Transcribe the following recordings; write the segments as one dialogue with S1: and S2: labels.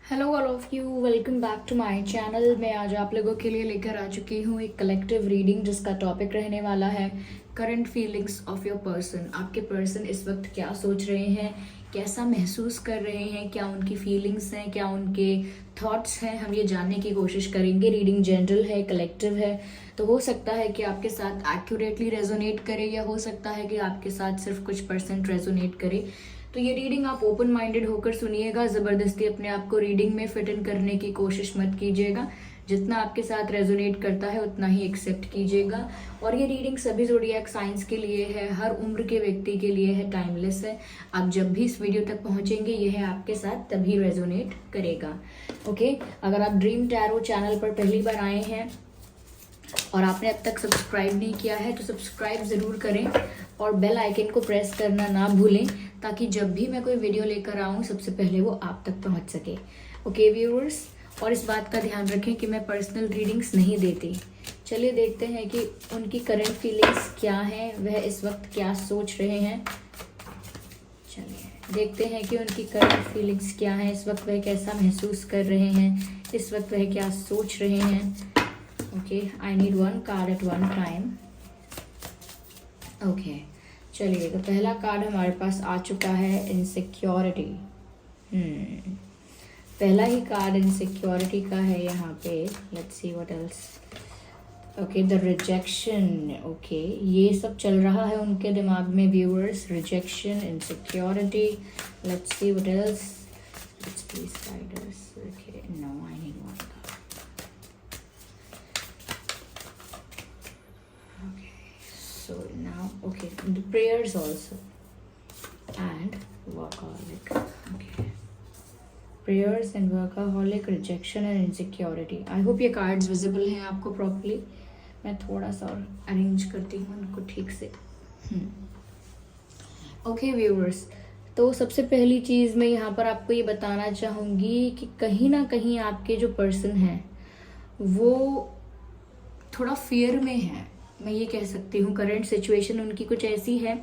S1: Hello all of you, welcome back to my channel. मैं आज आप लोगों के लिए लेकर आ चुकी हूँ एक कलेक्टिव रीडिंग जिसका टॉपिक रहने वाला है current feelings of your person. आपके पर्सन इस वक्त क्या सोच रहे हैं, कैसा महसूस कर रहे हैं, क्या उनकी फीलिंग्स हैं, क्या उनके थॉट्स हैं, हम ये जानने की कोशिश करेंगे। रीडिंग जनरल है, कलेक्टिव है, तो हो सकता है कि आपके साथ एक्यूरेटली रेजोनेट करे या हो सकता है कि आपके साथ सिर्फ कुछ परसेंट रेजोनेट करे। तो ये रीडिंग आप ओपन माइंडेड होकर सुनिएगा, ज़बरदस्ती अपने आप को रीडिंग में फिट इन करने की कोशिश मत कीजिएगा। जितना आपके साथ रेजोनेट करता है उतना ही एक्सेप्ट कीजिएगा। और ये रीडिंग सभी ज़ोडिएक साइंस के लिए है, हर उम्र के व्यक्ति के लिए है, टाइमलेस है। आप जब भी इस वीडियो तक पहुंचेंगे यह आपके साथ तभी रेजोनेट करेगा। ओके, अगर आप ड्रीम टैरो चैनल पर पहली बार आए हैं और आपने अब तक सब्सक्राइब नहीं किया है तो सब्सक्राइब ज़रूर करें और बेल आइकन को प्रेस करना ना भूलें, ताकि जब भी मैं कोई वीडियो लेकर आऊँ सबसे पहले वो आप तक पहुँच सके। ओके व्यूअर्स, और इस बात का ध्यान रखें कि मैं पर्सनल रीडिंग्स नहीं देती। चलिए देखते हैं कि उनकी करंट फीलिंग्स क्या हैं, वह इस वक्त क्या सोच रहे हैं। चलिए देखते हैं कि उनकी करंट फीलिंग्स क्या हैं, इस वक्त वह कैसा महसूस कर रहे हैं, इस वक्त वह क्या सोच रहे हैं। Okay, I need one card at one time. Okay, चलिए तो पहला कार्ड हमारे पास आ चुका है, इनसिक्योरिटी। पहला ही कार्ड इनसिक्योरिटी का है यहाँ पे। Let's see what else. Okay, the rejection. Okay, ये सब चल रहा है उनके दिमाग में viewers, rejection, insecurity. Let's see what else. Let's please guide us. Okay, no, I need one card. So now, okay, the prayers also and workaholic. Okay, prayers and workaholic, rejection and insecurity. I hope ये cards visible हैं आपको properly. मैं थोड़ा सा और arrange करती हूँ उनको ठीक से। Okay viewers, तो सबसे पहली चीज़ मैं यहाँ पर आपको ये बताना चाहूँगी कि कहीं ना कहीं आपके जो पर्सन हैं वो थोड़ा फियर में है, मैं ये कह सकती हूँ। करंट सिचुएशन उनकी कुछ ऐसी है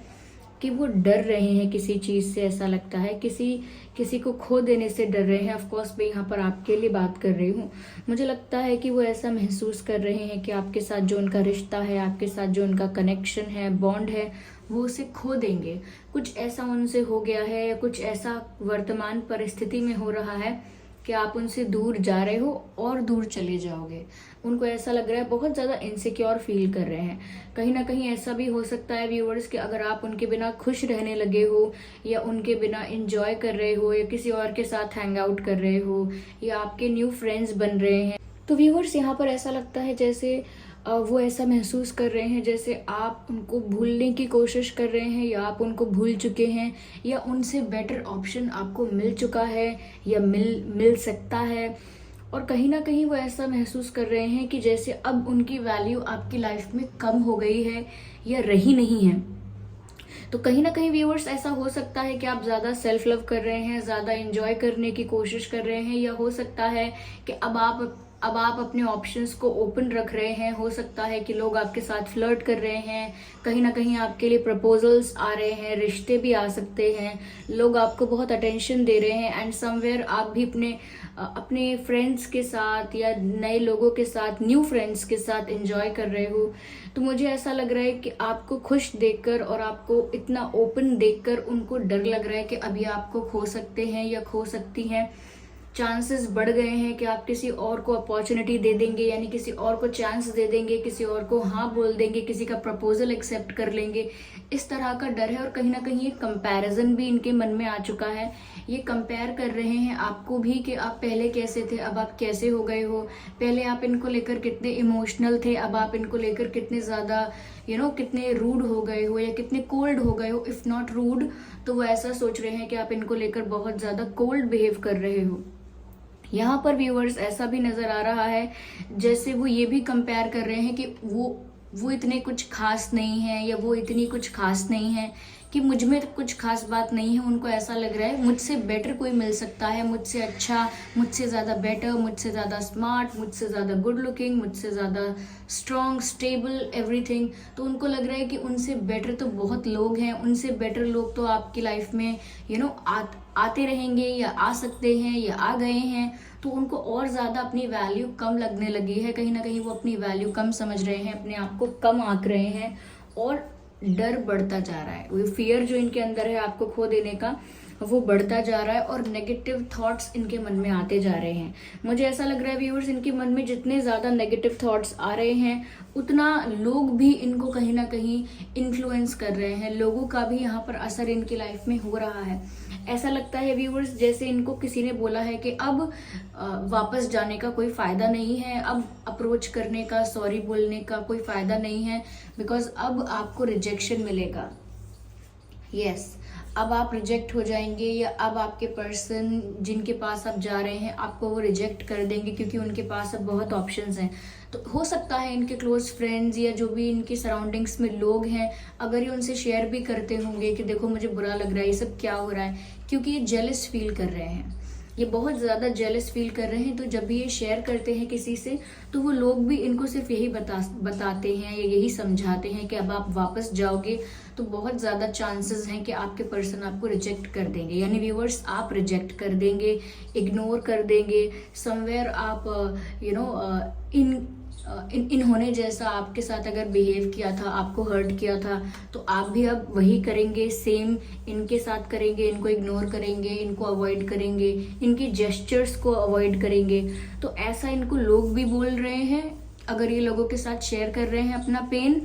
S1: कि वो डर रहे हैं किसी चीज़ से, ऐसा लगता है किसी को खो देने से डर रहे हैं। ऑफ कोर्स मैं यहाँ पर आपके लिए बात कर रही हूँ। मुझे लगता है कि वो ऐसा महसूस कर रहे हैं कि आपके साथ जो उनका रिश्ता है, आपके साथ जो उनका कनेक्शन है, बॉन्ड है, वो उसे खो देंगे। कुछ ऐसा उनसे हो गया है या कुछ ऐसा वर्तमान परिस्थिति में हो रहा है कि आप उनसे दूर जा रहे हो और दूर चले जाओगे। उनको ऐसा लग रहा है, बहुत ज़्यादा इनसिक्योर फील कर रहे हैं। कहीं ना कहीं ऐसा भी हो सकता है व्यूअर्स कि अगर आप उनके बिना खुश रहने लगे हो या उनके बिना इंजॉय कर रहे हो या किसी और के साथ हैंग आउट कर रहे हो या आपके न्यू फ्रेंड्स बन रहे हैं, तो व्यूअर्स यहाँ पर ऐसा लगता है जैसे वो ऐसा महसूस कर रहे हैं जैसे आप उनको भूलने की कोशिश कर रहे हैं या आप उनको भूल चुके हैं या उनसे बेटर ऑप्शन आपको मिल चुका है या मिल सकता है। और कहीं ना कहीं वो ऐसा महसूस कर रहे हैं कि जैसे अब उनकी वैल्यू आपकी लाइफ में कम हो गई है या रही नहीं है। तो कहीं ना कहीं व्यूअर्स ऐसा हो सकता है कि आप ज़्यादा सेल्फ लव कर रहे हैं, ज़्यादा एंजॉय करने की कोशिश कर रहे हैं, या हो सकता है कि अब आप अपने ऑप्शंस को ओपन रख रहे हैं। हो सकता है कि लोग आपके साथ फ्लर्ट कर रहे हैं, कहीं ना कहीं आपके लिए प्रपोजल्स आ रहे हैं, रिश्ते भी आ सकते हैं, लोग आपको बहुत अटेंशन दे रहे हैं एंड समवेयर आप भी अपने फ्रेंड्स के साथ या नए लोगों के साथ, न्यू फ्रेंड्स के साथ एंजॉय कर रहे हो। तो मुझे ऐसा लग रहा है कि आपको खुश देखकर और आपको इतना ओपन देखकर उनको डर लग रहा है कि अभी आपको खो सकते हैं या खो सकती हैं। चांसेस बढ़ गए हैं कि आप किसी और को अपॉर्चुनिटी दे देंगे, यानी किसी और को चांस दे देंगे, किसी और को हाँ बोल देंगे, किसी का प्रपोजल एक्सेप्ट कर लेंगे। इस तरह का डर है और कहीं ना कहीं ये कंपैरिजन भी इनके मन में आ चुका है। ये कंपेयर कर रहे हैं आपको भी कि आप पहले कैसे थे, अब आप कैसे हो गए हो। पहले आप इनको लेकर कितने इमोशनल थे, अब आप इनको लेकर कितने ज़्यादा कितने रूड हो गए हो या कितने कोल्ड हो गए हो। इफ़ नॉट रूड तो वो ऐसा सोच रहे हैं कि आप इनको लेकर बहुत ज़्यादा कोल्ड बिहेव कर रहे हो। यहाँ पर व्यूअर्स ऐसा भी नजर आ रहा है जैसे वो ये भी कंपेयर कर रहे हैं कि वो इतने कुछ खास नहीं है या वो इतनी कुछ खास नहीं है कि मुझ में तो कुछ खास बात नहीं है। उनको ऐसा लग रहा है मुझसे बेटर कोई मिल सकता है, मुझसे अच्छा, मुझसे ज़्यादा बेटर, मुझसे ज़्यादा स्मार्ट, मुझसे ज़्यादा गुड लुकिंग, मुझसे ज़्यादा स्ट्रॉन्ग, स्टेबल, एवरीथिंग। तो उनको लग रहा है कि उनसे बेटर तो बहुत लोग हैं, उनसे बेटर लोग तो आपकी लाइफ में आते रहेंगे या आ सकते हैं या आ गए हैं। तो उनको और ज़्यादा अपनी वैल्यू कम लगने लगी है। कहीं ना कहीं वो अपनी वैल्यू कम समझ रहे हैं, अपने आप को कम आंक रहे हैं और डर बढ़ता जा रहा है। वो फियर जो इनके अंदर है आपको खो देने का, वो बढ़ता जा रहा है और नेगेटिव थॉट्स इनके मन में आते जा रहे हैं। मुझे ऐसा लग रहा है व्यूअर्स, इनके मन में जितने ज़्यादा नेगेटिव थॉट्स आ रहे हैं उतना लोग भी इनको कहीं ना कहीं इन्फ्लुएंस कर रहे हैं। लोगों का भी यहाँ पर असर इनकी लाइफ में हो रहा है। ऐसा लगता है व्यूअर्स जैसे इनको किसी ने बोला है कि अब वापस जाने का कोई फ़ायदा नहीं है, अब अप्रोच करने का, सॉरी बोलने का कोई फ़ायदा नहीं है, बिकॉज अब आपको रिजेक्शन मिलेगा। यस, अब आप रिजेक्ट हो जाएंगे या अब आपके पर्सन जिनके पास आप जा रहे हैं आपको वो रिजेक्ट कर देंगे, क्योंकि उनके पास अब बहुत ऑप्शंस हैं। तो हो सकता है इनके क्लोज फ्रेंड्स या जो भी इनकी सराउंडिंग्स में लोग हैं, अगर ये उनसे शेयर भी करते होंगे कि देखो मुझे बुरा लग रहा है, ये सब क्या हो रहा है, क्योंकि ये जेलस फील कर रहे हैं, ये बहुत ज़्यादा जेलस फील कर रहे हैं। तो जब भी ये शेयर करते हैं किसी से तो वो लोग भी इनको सिर्फ यही बताते हैं या यही समझाते हैं कि अब आप वापस जाओगे तो बहुत ज़्यादा चांसेस हैं कि आपके पर्सन आपको रिजेक्ट कर देंगे। यानी व्यूअर्स, आप रिजेक्ट कर देंगे, इग्नोर कर देंगे, समवेयर आप इन्होंने जैसा आपके साथ अगर बिहेव किया था, आपको हर्ट किया था, तो आप भी अब वही करेंगे, सेम इनके साथ करेंगे, इनको इग्नोर करेंगे, इनको अवॉइड करेंगे, इनकी जेस्चर्स को अवॉइड करेंगे। तो ऐसा इनको लोग भी बोल रहे हैं अगर ये लोगों के साथ शेयर कर रहे हैं अपना पेन।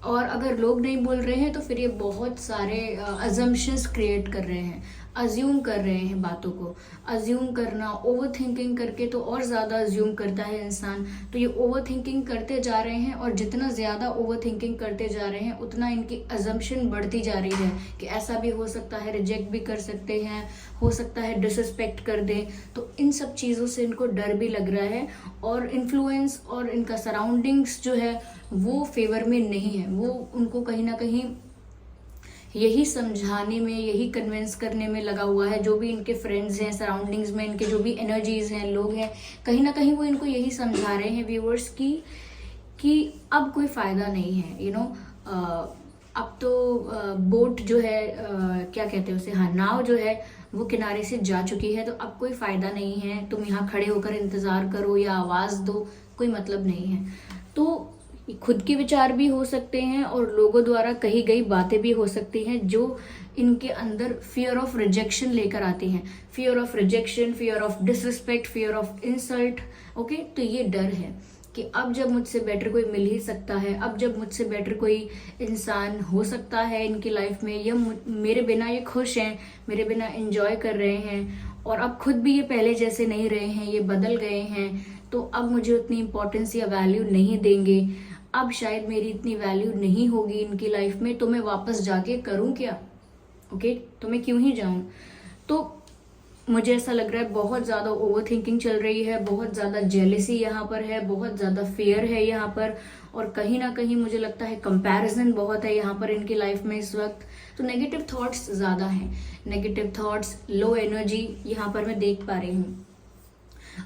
S1: और अगर लोग नहीं बोल रहे हैं तो फिर ये बहुत सारे अजम्पशंस क्रिएट कर रहे हैं, अज्यूम कर रहे हैं बातों को। अज्यूम करना, ओवर थिंकिंग करके तो और ज़्यादा अज्यूम करता है इंसान। तो ये ओवर थिंकिंग करते जा रहे हैं और जितना ज़्यादा ओवर थिंकिंग करते जा रहे हैं उतना इनकी अजम्पशन बढ़ती जा रही है कि ऐसा भी हो सकता है, रिजेक्ट भी कर सकते हैं, हो सकता है डिसरिस्पेक्ट कर दें। तो इन सब चीज़ों से इनको डर भी लग रहा है और इन्फ्लुएंस और इनका सराउंडिंग्स जो है वो फेवर में नहीं है। वो उनको कहीं ना कहीं यही समझाने में, यही कन्विंस करने में लगा हुआ है। जो भी इनके फ्रेंड्स हैं, सराउंडिंग्स में इनके जो भी एनर्जीज हैं, लोग हैं, कहीं ना कहीं वो इनको यही समझा रहे हैं व्यूअर्स कि अब कोई फ़ायदा नहीं है। अब तो बोट जो है, क्या कहते हैं उसे, हाँ, नाव जो है वो किनारे से जा चुकी है। तो अब कोई फ़ायदा नहीं है, तुम यहाँ खड़े होकर इंतज़ार करो या आवाज़ दो, कोई मतलब नहीं है। तो खुद के विचार भी हो सकते हैं और लोगों द्वारा कही गई बातें भी हो सकती हैं जो इनके अंदर फियर ऑफ रिजेक्शन लेकर आती हैं। Fear of rejection, fear of disrespect, fear of insult. Okay, तो ये डर है कि अब जब मुझसे बेटर कोई मिल ही सकता है, अब जब मुझसे बेटर कोई इंसान हो सकता है इनकी लाइफ में, या मेरे बिना ये खुश हैं, मेरे बिना एंजॉय कर रहे हैं, और अब खुद भी ये पहले जैसे नहीं रहे हैं, ये बदल गए हैं, तो अब मुझे उतनी इंपॉर्टेंस या वैल्यू नहीं देंगे, अब शायद मेरी इतनी वैल्यू नहीं होगी इनकी लाइफ में, तो मैं वापस जाके करूं क्या? ओके, तो मैं क्यों ही जाऊं? तो मुझे ऐसा लग रहा है बहुत ज़्यादा ओवर थिंकिंग चल रही है, बहुत ज़्यादा जेलेसी यहाँ पर है, बहुत ज़्यादा फेयर है यहाँ पर, और कहीं ना कहीं मुझे लगता है कंपैरिजन बहुत है यहाँ पर इनकी लाइफ में इस वक्त। तो नेगेटिव थॉट्स ज़्यादा हैं, नेगेटिव थॉट्स, लो एनर्जी यहाँ पर मैं देख पा रही हूँ।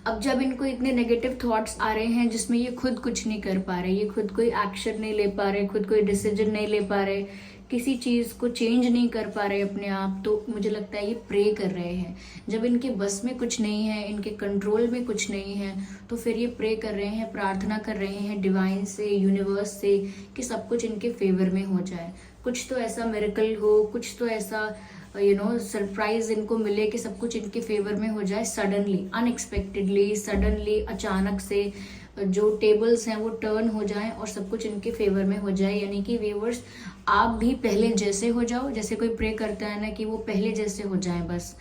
S1: अब जब इनको इतने नेगेटिव थॉट्स आ रहे हैं जिसमें ये खुद कुछ नहीं कर पा रहे, ये खुद कोई एक्शन नहीं ले पा रहे, खुद कोई डिसीजन नहीं ले पा रहे, किसी चीज़ को चेंज नहीं कर पा रहे अपने आप, तो मुझे लगता है ये प्रे कर रहे हैं। जब इनके बस में कुछ नहीं है, इनके कंट्रोल में कुछ नहीं है, तो फिर ये प्रे कर रहे हैं, प्रार्थना कर रहे हैं डिवाइन से, यूनिवर्स से, कि सब कुछ इनके फेवर में हो जाए, कुछ तो ऐसा मिरेकल हो, कुछ तो ऐसा सरप्राइज इनको मिले कि सब कुछ इनके फेवर में हो जाए, सडनली, अनएक्सपेक्टेडली, सडनली, अचानक से जो टेबल्स हैं वो टर्न हो जाएं और सब कुछ इनके फेवर में हो जाए। यानी कि व्यूअर्स, आप भी पहले जैसे हो जाओ, जैसे कोई प्रे करता है ना कि वो पहले जैसे हो जाएं बस,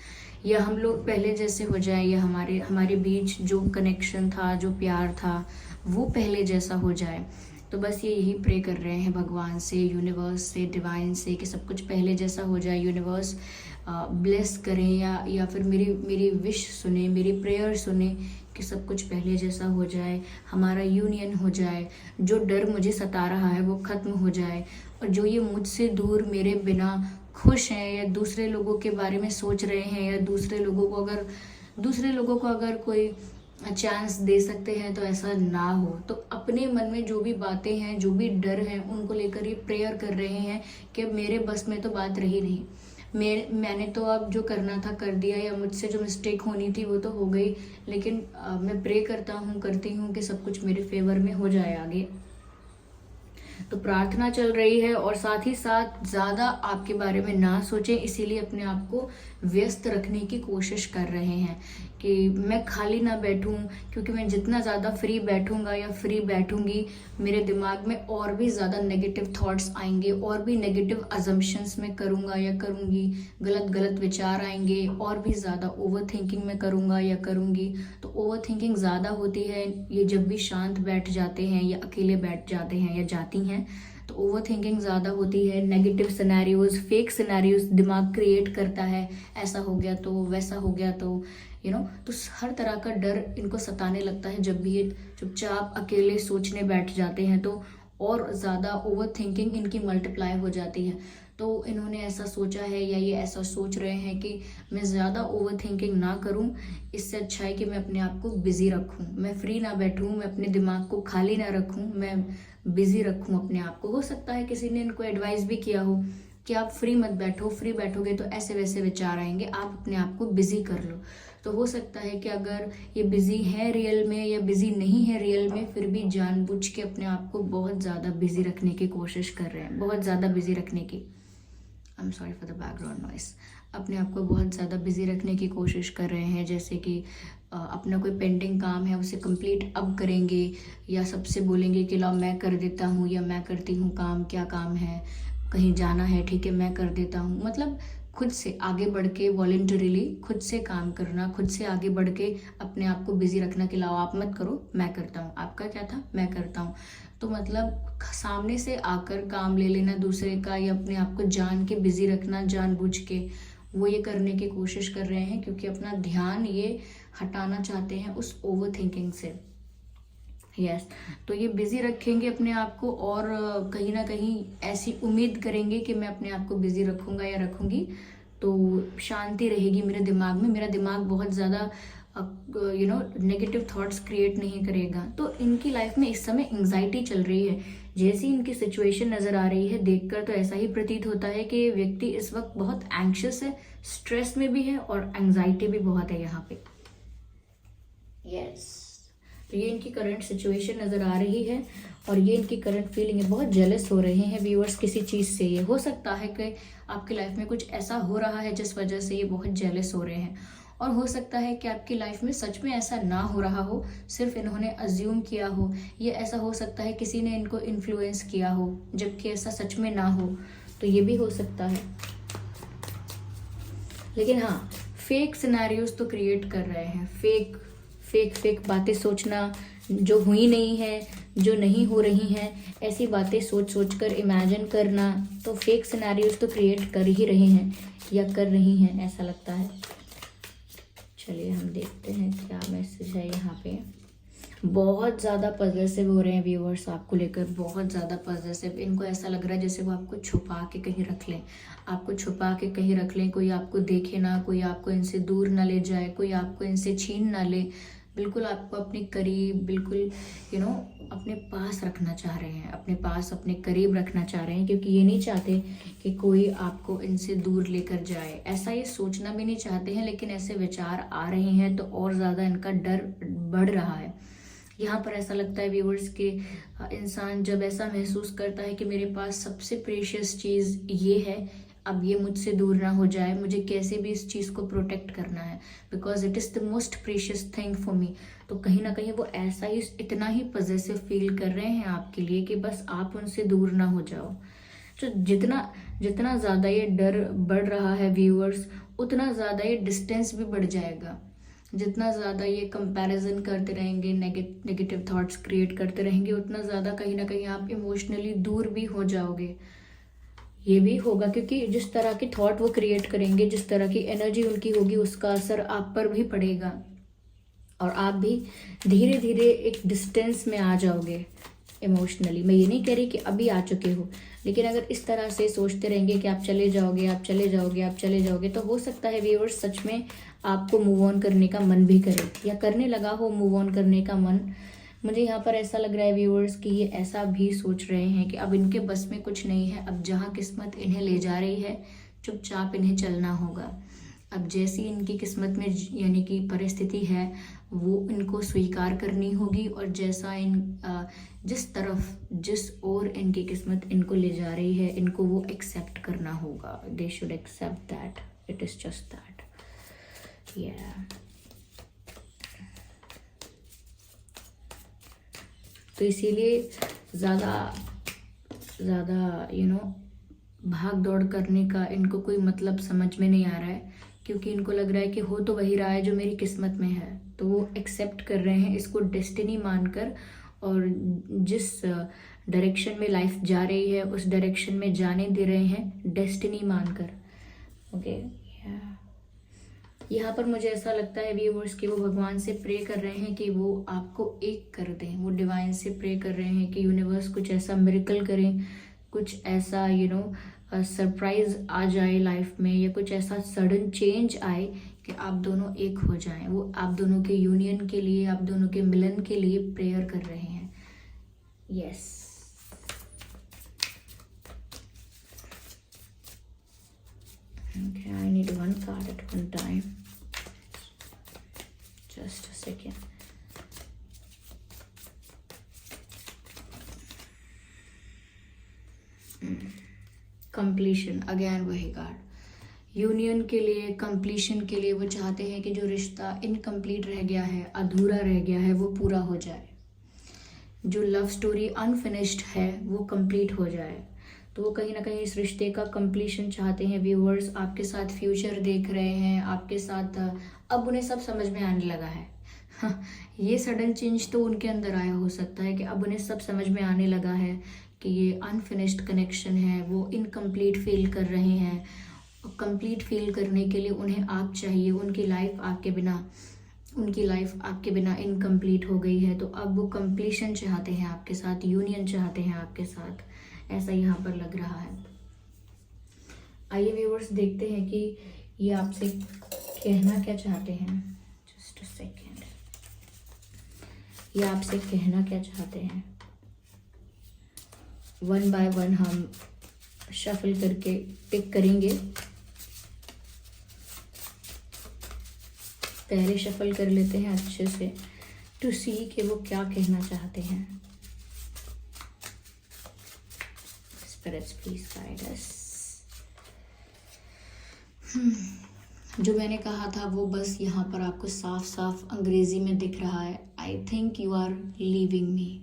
S1: या हम लोग पहले जैसे हो जाएं, या हमारे बीच जो कनेक्शन था, जो प्यार था, वो पहले जैसा हो जाए। तो बस ये यही प्रे कर रहे हैं भगवान से, यूनिवर्स से, डिवाइन से, कि सब कुछ पहले जैसा हो जाए। यूनिवर्स ब्लेस करें या फिर मेरी विश सुने, मेरी प्रेयर सुने कि सब कुछ पहले जैसा हो जाए, हमारा यूनियन हो जाए, जो डर मुझे सता रहा है वो ख़त्म हो जाए, और जो ये मुझसे दूर मेरे बिना खुश हैं या दूसरे लोगों के बारे में सोच रहे हैं, या दूसरे लोगों को अगर कोई चांस दे सकते हैं तो ऐसा ना हो। तो अपने मन में जो भी बातें हैं, जो भी डर हैं, उनको लेकर ये प्रेयर कर रहे हैं कि मेरे बस में तो बात रही नहीं, मैंने तो अब जो करना था कर दिया, या मुझसे जो मिस्टेक होनी थी वो तो हो गई, लेकिन मैं प्रे करती हूँ कि सब कुछ मेरे फेवर में हो जाए आगे। तो प्रार्थना चल रही है, और साथ ही साथ ज़्यादा आपके बारे में ना सोचें, इसीलिए अपने आप को व्यस्त रखने की कोशिश कर रहे हैं कि मैं खाली ना बैठूं, क्योंकि मैं जितना ज़्यादा फ्री बैठूंगा या फ्री बैठूंगी, मेरे दिमाग में और भी ज़्यादा नेगेटिव थॉट्स आएंगे, और भी नेगेटिव अजम्पशंस मैं करूंगा या करूंगी, गलत विचार आएंगे, और भी ज़्यादा ओवर थिंकिंग मैं करूंगा या करूंगी। तो ओवर थिंकिंग ज़्यादा होती है ये जब भी शांत बैठ जाते हैं या अकेले बैठ जाते हैं या जाती हैं, तो ओवर थिंकिंग ज़्यादा होती है। नेगेटिव सिनेरियोज, फेक सिनेरियोज दिमाग क्रिएट करता है, ऐसा हो गया तो, वैसा हो गया तो, तो हर तरह का डर इनको सताने लगता है जब भी ये चुपचाप अकेले सोचने बैठ जाते हैं, तो और ज़्यादा ओवर थिंकिंग इनकी मल्टीप्लाई हो जाती है। तो इन्होंने ऐसा सोचा है, या ये ऐसा सोच रहे हैं कि मैं ज़्यादा ओवर थिंकिंग ना करूं, इससे अच्छा है कि मैं अपने आप को बिज़ी रखूं, मैं फ्री ना बैठूं, मैं अपने दिमाग को खाली ना रखूं, मैं बिज़ी रखूं अपने आप को। हो सकता है किसी ने इनको एडवाइस भी किया हो कि आप फ्री मत बैठो, फ्री बैठोगे तो ऐसे वैसे विचार आएंगे, आप अपने आप को बिज़ी कर लो। तो हो सकता है कि अगर ये बिज़ी है रियल में या बिज़ी नहीं है रियल में, फिर भी जानबूझ के अपने आप को बहुत ज़्यादा बिज़ी रखने की कोशिश कर रहे हैं, बहुत ज़्यादा बिज़ी रखने की, I am sorry for the background noise, अपने आप को बहुत ज़्यादा बिज़ी रखने की कोशिश कर रहे हैं। जैसे कि अपना कोई पेंडिंग काम है उसे कंप्लीट अब करेंगे, या सबसे बोलेंगे कि लाओ मैं कर देता हूँ, या मैं करती हूँ काम, क्या काम है, कहीं जाना है, ठीक है मैं कर देता हूँ। मतलब खुद से आगे बढ़ के वॉलंटरीली खुद से काम करना, खुद से आगे बढ़ के अपने आप को बिजी रखना कि लाओ आप मत करो, मैं करता हूँ, आपका क्या था, मैं करता हूँ। तो मतलब सामने से आकर काम ले लेना दूसरे का, या अपने आप को जान के बिजी रखना जानबूझ के, वो ये करने की कोशिश कर रहे हैं, क्योंकि अपना ध्यान ये हटाना चाहते हैं उस ओवर थिंकिंग से। यस तो ये बिजी रखेंगे अपने आप को, और कहीं ना कहीं ऐसी उम्मीद करेंगे कि मैं अपने आप को बिजी रखूंगा या रखूंगी तो शांति रहेगी मेरे दिमाग में, मेरा दिमाग बहुत ज़्यादा नेगेटिव थॉट्स क्रिएट नहीं करेगा। तो इनकी लाइफ में इस समय एंग्जाइटी चल रही है, जैसी इनकी सिचुएशन नज़र आ रही है देखकर तो ऐसा ही प्रतीत होता है कि व्यक्ति इस वक्त बहुत एंग्शियस है, स्ट्रेस में भी है, और एंग्जाइटी भी बहुत है यहाँ पे। यस तो ये इनकी करंट सिचुएशन नज़र आ रही है, और ये इनकी करंट फीलिंग है, बहुत जेलस हो रहे हैं व्यूअर्स किसी चीज़ से। ये हो सकता है कि आपकी लाइफ में कुछ ऐसा हो रहा है जिस वजह से ये बहुत जेलस हो रहे हैं, और हो सकता है कि आपकी लाइफ में सच में ऐसा ना हो रहा हो, सिर्फ इन्होंने अज्यूम किया हो। ये ऐसा हो सकता है किसी ने इनको इन्फ्लुएंस किया हो, जबकि ऐसा सच में ना हो, तो ये भी हो सकता है। लेकिन हाँ, फेक सिनेरियोज तो क्रिएट कर रहे हैं, फेक बातें सोचना, जो हुई नहीं है, जो नहीं हो रही हैं, ऐसी बातें सोच कर इमेजिन करना, तो फेक सिनेरियोज तो क्रिएट कर ही रहे हैं या कर रही हैं, ऐसा लगता है। चलिए हम देखते हैं क्या मैसेज है यहाँ पे। बहुत ज़्यादा पॉजिटिव हो रहे हैं व्यूअर्स आपको लेकर, बहुत ज़्यादा पॉजिटिव। इनको ऐसा लग रहा है जैसे वो आपको छुपा के कहीं रख लें, आपको छुपा के कहीं रख लें, कोई आपको देखे ना, कोई आपको इनसे दूर ना ले जाए, कोई आपको इनसे छीन ना ले, बिल्कुल आपको अपने करीब, बिल्कुल अपने पास रखना चाह रहे हैं, अपने पास अपने करीब रखना चाह रहे हैं, क्योंकि ये नहीं चाहते कि कोई आपको इनसे दूर लेकर जाए। ऐसा ये सोचना भी नहीं चाहते हैं, लेकिन ऐसे विचार आ रहे हैं तो और ज़्यादा इनका डर बढ़ रहा है। यहाँ पर ऐसा लगता है व्यूअर्स के इंसान जब ऐसा महसूस करता है कि मेरे पास सबसे प्रेशियस चीज़ ये है, अब ये मुझसे दूर ना हो जाए, मुझे कैसे भी इस चीज़ को प्रोटेक्ट करना है, because it is the most precious thing for me. तो कहीं ना कहीं वो ऐसा ही, इतना ही पॉजिटिव फील कर रहे हैं आपके लिए कि बस आप उनसे दूर ना हो जाओ। तो जितना ज़्यादा ये डर बढ़ रहा है व्यूअर्स, उतना ज़्यादा ये डिस्टेंस भी बढ़ जाएगा। जितना ज़्यादा ये कंपैरिजन करते रहेंगे, नेगेटिव थॉट्स क्रिएट करते रहेंगे, उतना ज़्यादा कहीं ना कहीं आप इमोशनली दूर भी हो जाओगे। ये भी होगा क्योंकि जिस तरह की थॉट वो क्रिएट करेंगे, जिस तरह की एनर्जी उनकी होगी, उसका असर आप पर भी पड़ेगा, और आप भी धीरे धीरे एक डिस्टेंस में आ जाओगे। इमोशनली। मैं ये नहीं कह रही कि अभी आ चुके हो, लेकिन अगर इस तरह से सोचते रहेंगे कि आप चले जाओगे, आप चले जाओगे, आप चले जाओगे, तो हो सकता है व्यूअर्स सच में आपको मूव ऑन करने का मन भी करे, या करने लगा हो मूव ऑन करने का मन। मुझे यहाँ पर ऐसा लग रहा है व्यूअर्स कि ये ऐसा भी सोच रहे हैं कि अब इनके बस में कुछ नहीं है, अब जहाँ किस्मत इन्हें ले जा रही है चुपचाप इन्हें चलना होगा। अब जैसी इनकी किस्मत में यानी कि परिस्थिति है वो इनको स्वीकार करनी होगी, और जैसा जिस ओर इनकी किस्मत इनको ले जा रही है इनको वो एक्सेप्ट करना होगा। They should accept that, it is just that. तो इसीलिए ज़्यादा भाग दौड़ करने का इनको कोई मतलब समझ में नहीं आ रहा है, क्योंकि इनको लग रहा है कि हो तो वही रहा है जो मेरी किस्मत में है, तो वो एक्सेप्ट कर रहे हैं इसको डेस्टिनी मानकर, और जिस डायरेक्शन में लाइफ जा रही है उस डायरेक्शन में जाने दे रहे हैं डेस्टिनी मानकर। ओके, यहाँ पर मुझे ऐसा लगता है व्यूअर्स कि वो भगवान से प्रे कर रहे हैं कि वो आपको एक कर दें। वो डिवाइन से प्रे कर रहे हैं कि यूनिवर्स कुछ ऐसा मिरेकल करें, कुछ ऐसा सरप्राइज आ जाए लाइफ में, या कुछ ऐसा सडन चेंज आए कि आप दोनों एक हो जाएं। वो आप दोनों के यूनियन के लिए, आप दोनों के मिलन के लिए प्रेयर कर रहे हैं। Yes, okay, I need one card at one time. Just a second. Completion, again वही कार्ड। यूनियन के लिए, कंप्लीशन के लिए वो चाहते हैं कि जो रिश्ता इनकम्प्लीट रह गया है, अधूरा रह गया है, वो पूरा हो जाए। जो लव स्टोरी अनफिनिश्ड है वो कंप्लीट हो जाए। तो वो कहीं ना कहीं इस रिश्ते का कंप्लीशन चाहते हैं। व्यूअर्स आपके साथ फ्यूचर देख रहे हैं, आपके साथ अब उन्हें सब समझ में आने लगा है। ये सडन चेंज तो उनके अंदर आया हो सकता है कि अब उन्हें सब समझ में आने लगा है कि ये अनफिनिश्ड कनेक्शन है, वो इनकम्प्लीट फील कर रहे हैं। कंप्लीट फील करने के लिए उन्हें आप चाहिए। उनकी लाइफ आपके बिना इनकम्प्लीट हो गई है, तो अब वो कंप्लीशन चाहते हैं आपके साथ, यूनियन चाहते हैं आपके साथ, ऐसा यहाँ पर लग रहा है। आइए व्यूअर्स देखते हैं कि ये आपसे कहना क्या चाहते हैं। जस्ट अ सेकेंड, ये आपसे कहना क्या चाहते हैं। वन बाय वन हम शफल करके पिक करेंगे। पहले शफल कर लेते हैं अच्छे से, टू सी कि वो क्या कहना चाहते हैं। Spirits please guide us. जो मैंने कहा था वो बस यहाँ पर आपको साफ साफ अंग्रेजी में दिख रहा है। I think you are leaving me.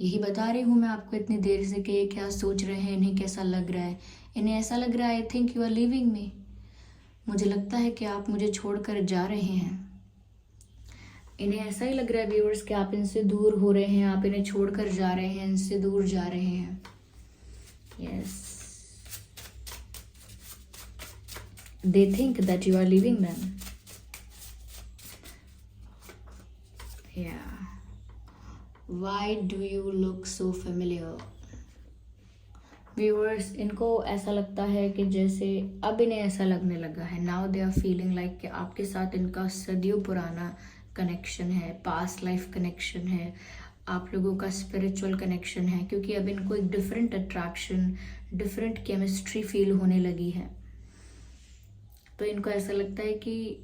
S1: यही बता रही हूँ मैं आपको इतनी देर से कि ये क्या सोच रहे हैं, इन्हें कैसा लग रहा है। इन्हें ऐसा लग रहा है I think you are leaving me. मुझे लगता है कि आप मुझे छोड़कर जा रहे हैं। इन्हें ऐसा ही लग रहा है व्यूअर्स कि आप इनसे दूर हो रहे हैं, आप इन्हें छोड़कर जा रहे हैं, इनसे दूर जा रहे हैं। Yes, they think that you are leaving them. Yeah, why do you look so familiar. Viewers इनको ऐसा लगता है कि जैसे अब इन्हें ऐसा लगने लगा है, now they are feeling like कि आपके साथ इनका सदियों पुराना कनेक्शन है, पास्ट लाइफ कनेक्शन है, आप लोगों का स्पिरिचुअल कनेक्शन है, क्योंकि अब इनको एक different attraction, different chemistry feel होने लगी है। तो इनको ऐसा लगता है कि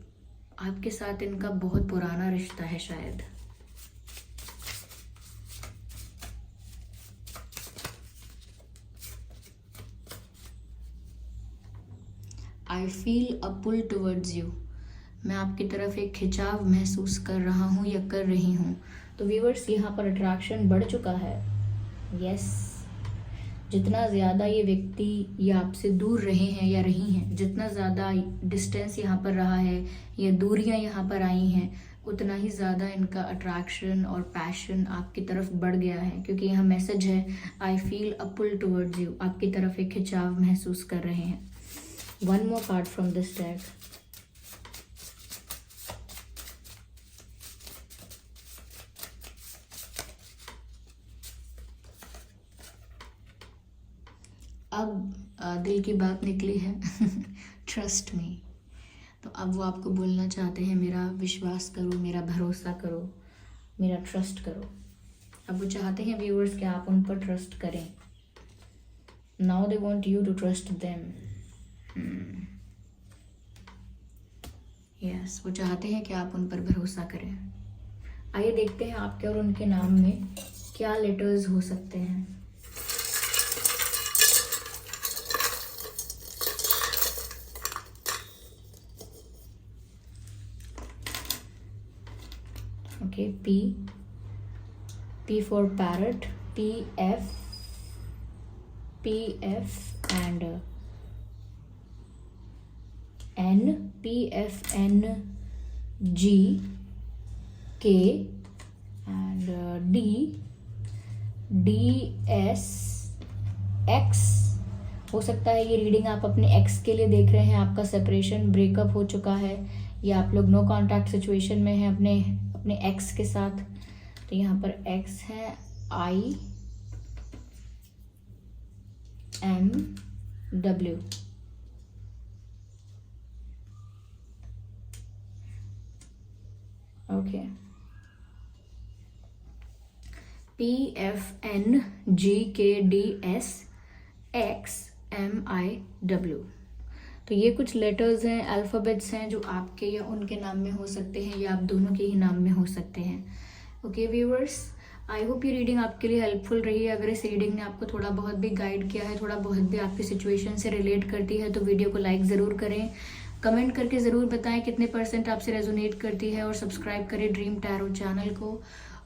S1: आपके साथ इनका बहुत पुराना रिश्ता है शायद। I feel a pull towards you. मैं आपकी तरफ एक खिंचाव महसूस कर रहा हूँ या कर रही हूँ। तो व्यूअर्स यहाँ पर अट्रैक्शन बढ़ चुका है। यस, जितना ज़्यादा ये व्यक्ति ये आपसे दूर रहे हैं या रही हैं, जितना ज़्यादा डिस्टेंस यहाँ पर रहा है या दूरियाँ यहाँ पर आई हैं, उतना ही ज़्यादा इनका अट्रैक्शन और पैशन आपकी तरफ बढ़ गया है। क्योंकि यहाँ मैसेज है I feel a pull towards you, आपकी तरफ एक खिंचाव महसूस कर रहे हैं। One more card from this deck. अब दिल की बात निकली है ट्रस्ट मी। तो अब वो आपको बोलना चाहते हैं मेरा विश्वास करो, मेरा भरोसा करो, मेरा ट्रस्ट करो। अब वो चाहते हैं व्यूअर्स कि आप उन पर ट्रस्ट करें। Now they want you to trust them. Yes, वो चाहते हैं कि आप उन पर भरोसा करें। आइए देखते हैं आपके और उनके नाम में क्या लेटर्स हो सकते हैं। Okay, P for parrot, PF and N, PFNG, K and DS, X। हो सकता है ये रीडिंग आप अपने एक्स के लिए देख रहे हैं, आपका सेपरेशन ब्रेकअप हो चुका है या आप लोग नो कॉन्टैक्ट सिचुएशन में हैं अपने एक्स के साथ। तो यहाँ पर एक्स है, IMW। Okay, PFNGKDSXMIW। तो ये कुछ लेटर्स हैं, अल्फ़ाबेट्स हैं जो आपके या उनके नाम में हो सकते हैं या आप दोनों के ही नाम में हो सकते हैं। ओके व्यूअर्स, आई होप ये रीडिंग आपके लिए हेल्पफुल रही है। अगर इस रीडिंग ने आपको थोड़ा बहुत भी गाइड किया है, थोड़ा बहुत भी आपकी सिचुएशन से रिलेट करती है, तो वीडियो को लाइक ज़रूर करें, कमेंट करके ज़रूर बताएं कितने % आपसे रेजोनेट करती है, और सब्सक्राइब करें ड्रीम टैरो चैनल को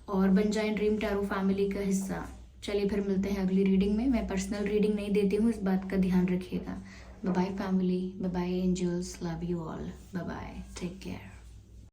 S1: और बन जाएं ड्रीम टैरो फैमिली का हिस्सा। चलिए फिर मिलते हैं अगली रीडिंग में। मैं पर्सनल रीडिंग नहीं देती हूँ, इस बात का ध्यान रखिएगा। Bye bye family, bye bye angels, love you all, bye bye, take care.